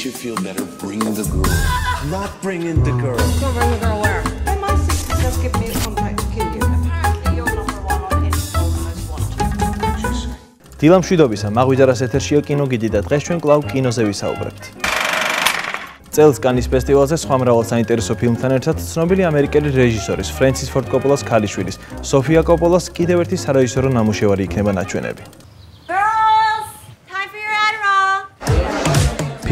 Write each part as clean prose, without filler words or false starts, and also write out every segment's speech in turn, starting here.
makes you feel better, bring the girl. Not bring in the girl. Don't bring the girl where? Hey, my sister just gave me a contact to kill you. Apparently you're number one on any poll most wanted. დილამშვიდობისა, მაღვიძარას ეთერშია კინოგიდი და დღეს ჩვენ კვლავ კინოზე ვისაუბრებთ. წელს კანის ფესტივალზე სხვა მრავალ საინტერესო ფილმთან ერთად ცნობილი ამერიკელი რეჟისორის ფრენსის ფორდ კოპოლას ქალიშვილის სოფია კოპოლას კიდევ ერთი სარეჟისორო ნამუშევარი იქნება ნაჩვენები.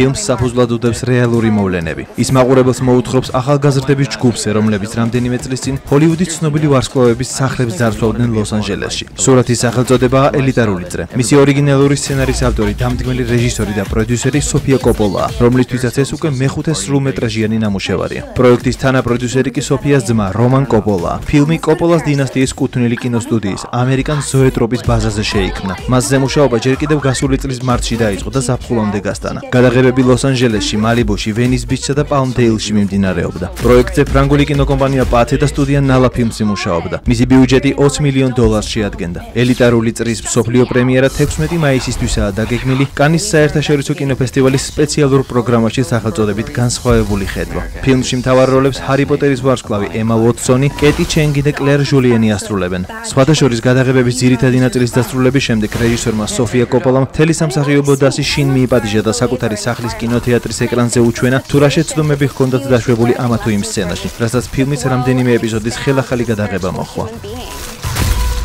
ფილმს საფუძვლად უდევს რეალური მოვლენები. ის მაყურებელს მოუთხრობს ახალგაზრდების ჯგუფზე, რომლებიც რამდენიმე წლის წინ ჰოლივუდის ცნობილი ვარსკვლავების სახლებს ძარცვავდნენ ლოს-ანჯელესში. სურათის სახელწოდებაა ელიტარული წრე. მისი ორიგინალური სცენარის ავტორი, დამდგმელი რეჟისორი და პროდიუსერი სოფია კოპოლაა, რომლისთვისაც ეს უკვე მეხუთე სრულმეტრაჟიანი ნამუშევარია. პროექტის თანაპროდიუსერი კი სოფიას ძმა, რომან კოპოლაა. ფილმი კოპოლას დინასტიის კუთვნილი კინოსტუდიის, ამერიკან ზოეტროპის ბაზაზე შეიქმნა. მასზე მუშაობა ჯერ კიდევ გასული წლის მარტში დაიწყო და ზაფხულამდე გასტანა. ლოს-ანჯელესში, მალიბუში, ვენის ბიჩსა და პალმდეილში მიმდინარეობდა. პროექტზე ფრანგული კინოკომპანია პათე და სტუდია ნალა ფილმსი მუშაობდა. მისი ბიუჯეტი $20 მილიონ შეადგენდა. ელიტარული წრის მსოფლიო პრემიერა 16 მაისისთვისაა დაგეგმილი კანის საერთაშორისო კინოფესტივალის სპეციალურ პროგრამაში სახელწოდებით განსხვავებული ხედვა. ფილმში მთავარ როლებს ჰარი პოტერის ვარსკვლავი ემა უოტსონი, კეტი ჩენგი და კლერ ჟულიენი ასრულებენ. სხვათა შორის გადაღებების ძირითადი ნაწილის დასრულების შემდეგ რეჟისორმა სოფია კოპოლამ მთელი სამსახიობო დასი შინ მიიპატიჟა და საკუთარი სახლის კინოთეატრის ეკრანზე უჩვენა თუ რა შეცდომები ჰქონდათ დაშვებული ამა თუ იმ სცენაში, რასაც ფილმის რამდენიმე ეპიზოდის ხელახალი გადაღება მოჰყვა.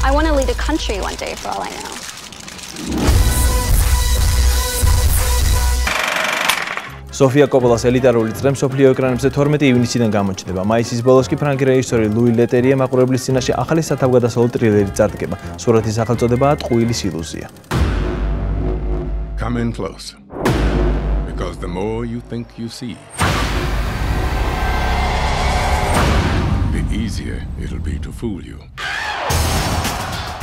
I want to lead a country one day for all I know. სოფია კოპოლას ელიტარული წრე მსოფლიო ეკრანებზე 12 ივნისიდან გამოჩნდება. მაისის ბოლოს კი ფრანგი რეჟისორი ლუი ლეტერია მაყურებლის წინაშე ახალი სათავგადასავლო ტრილერი წარდგება. სურათის სახელწოდებაა ტყუილის ილუზია. Come in close. Because the more you think you see, the easier it'll be to fool you.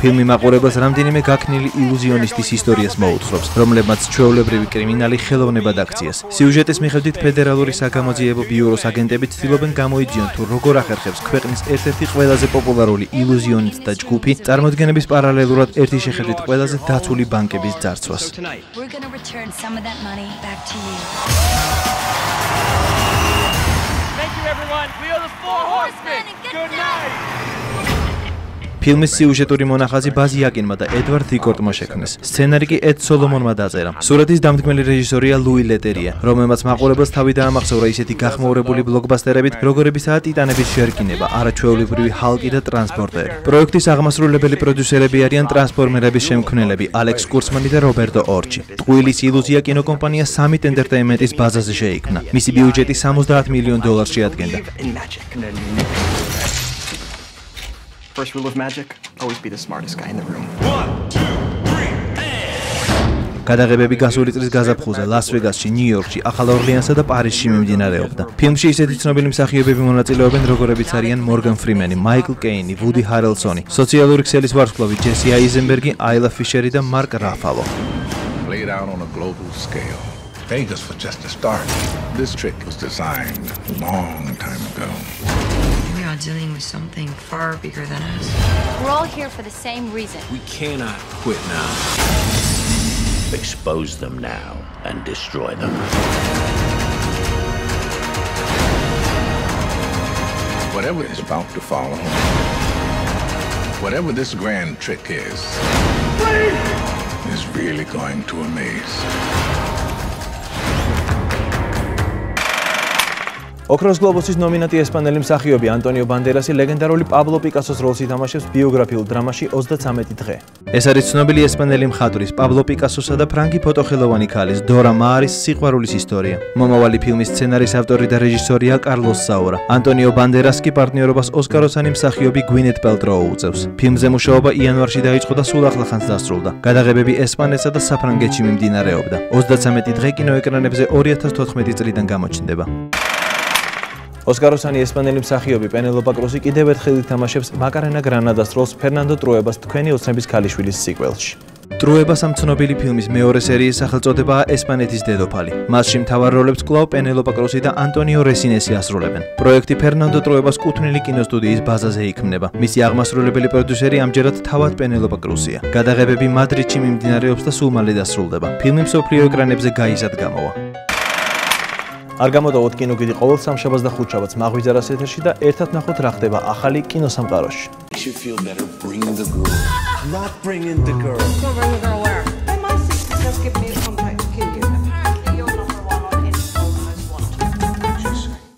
ფილმი მაყურებელს რამდენიმე გაქნილი ილუზიონისტის ისტორიას მოუთხრობს, რომლებმაც ჩვეულებრივი კრიმინალი ხელოვნებად აქციას. სიუჟეტის მიხედვით ფედერალური საგამოძიებო ბიუროს აგენტები ცდილობენ გამოიძიონ თუ როგორ ახერხებს ქვეყნის ერთ-ერთი ყველაზე პოპულარული ილუზიონისტთა ჯგუფი წარმოდგენების პარალელურად ერთი შეხედვით ყველაზე დაცული ბანკების ძარცვას. We're going to return some of that money back to you. Thank you everyone. We are the Four Horsemen. Good night. ფილმის სიუჟეტური მონახაზი ბაზი აკინმა და ედვარდ ვიკორტმა შექმნეს. სცენარი კი ედ სოლომონმა დაწერა. სურათის დამდგმელი რეჟისორია ლუი ლეტერია, რომელმაც მაყურებელს თავი დაამახსოვრა ისეთი გახმოურებული ბლოკბასტერებით, როგორებიცაა ტიტანების შერკინება, არაჩვეულებრივი ჰალკი და ტრანსპორტერი. პროექტის აღმასრულებელი პროდიუსერები არიან ტრანსფორმერების შემქმნელები ალექს კურცმანი და რობერტო ორჩი. ტყუილის ილუზია კინოკომპანია Summit Entertainment-ის ბაზაზე შეიქმნა. მისი ბიუჯეტი $70 მილიონ შეადგენდა. First rule of magic, always be the smartest guy in the room. 1, 2, 3, გადაღებები გასული წლის გაზაფხულზე ლას-ვეგასში, ნიუ-იორკში, ახალ ორლეანსსა და პარიზში მიმდინარეობდა. ფილმში ისეთი ცნობილი მსახიობები მონაწილეობენ, როგორებიც არიან მორგან ფრიმენი, მაიკლ კეინი, ვუდი ჰარელსონი, სოციალური ქსელის ვარსკვლავი ჯესი აიზენბერგი, აილა ფიშერი და მარკ რაფალო. Played out on a global scale. Vegas was just a start. This trick was designed a long time ago. We are dealing with something far bigger than us. We're all here for the same reason. We cannot quit now. Expose them now and destroy them. Whatever is about to follow, whatever this grand trick is really going to amaze. ოქროს გლობუსის ნომინანტი ესპანელი მსახიობი ანტონიო ბანდერასი ლეგენდარული პაბლო პიკასოს როლს ითამაშებს ბიოგრაფიულ დრამაში 33 დღე. ეს არის ცნობილი ესპანელი მხატვრის პაბლო პიკასოსა და ფრანგი ფოტოხელოვანი ქალის დორა მაარის სიყვარულის ისტორია. მომავალი ფილმის სცენარის ავტორი და რეჟისორია კარლოს საურა. ანტონიო ბანდერას კი პარტნიორობას ოსკაროსანი მსახიობი გვინეთ პელტროუ უწევს. ფილმზე მუშაობა იანვარში დაიწყო და სულ ახლახანს დასრულდა. გადაღებები ესპანეთსა და საფრანგეთში მიმდინარეობდა. 33 დღე კინოეკრანებზე 2014 წლიდან გამოჩნდება. ოსკაროსანი ესპანელი მსახიობი პენელოპა კრუსი კიდევ ერთხელ ითამაშებს მაკარენა გრანადას როლს ფერნანდო ტრუებას თქვენი ოცნების ქალიშვილის სიკველში. ტრუებას ამ ცნობილი ფილმის მეორე სერიის სახელწოდებაა ესპანეთის დედოფალი. მასში მთავარ როლებს კვლავ პენელოპა კრუსი და ანტონიო რესინესი ასრულებენ. პროექტი ფერნანდო ტრუებას კუთვნილი კინოსტუდიის ბაზაზე იქმნება. მისი აღმასრულებელი პროდიუსერი ამჯერად თავად პენელოპა კრუსია. გადაღებები მადრიდში მიმდინარეობს და სულ მალე დასრულდება. ფილმი მსოფლიო ეკრანებზე გაიზად გამოვა. არ გამოდავოთ კინოგიდი ყოველ სამშაბათს და ხუთშაბათს მაღვიძარას ეთერში და ერთად ნახოთ რა ხდება ახალი კინოსამყაროში. You should feel better bringing the girl. Not bringing the girl. Then my sister just give me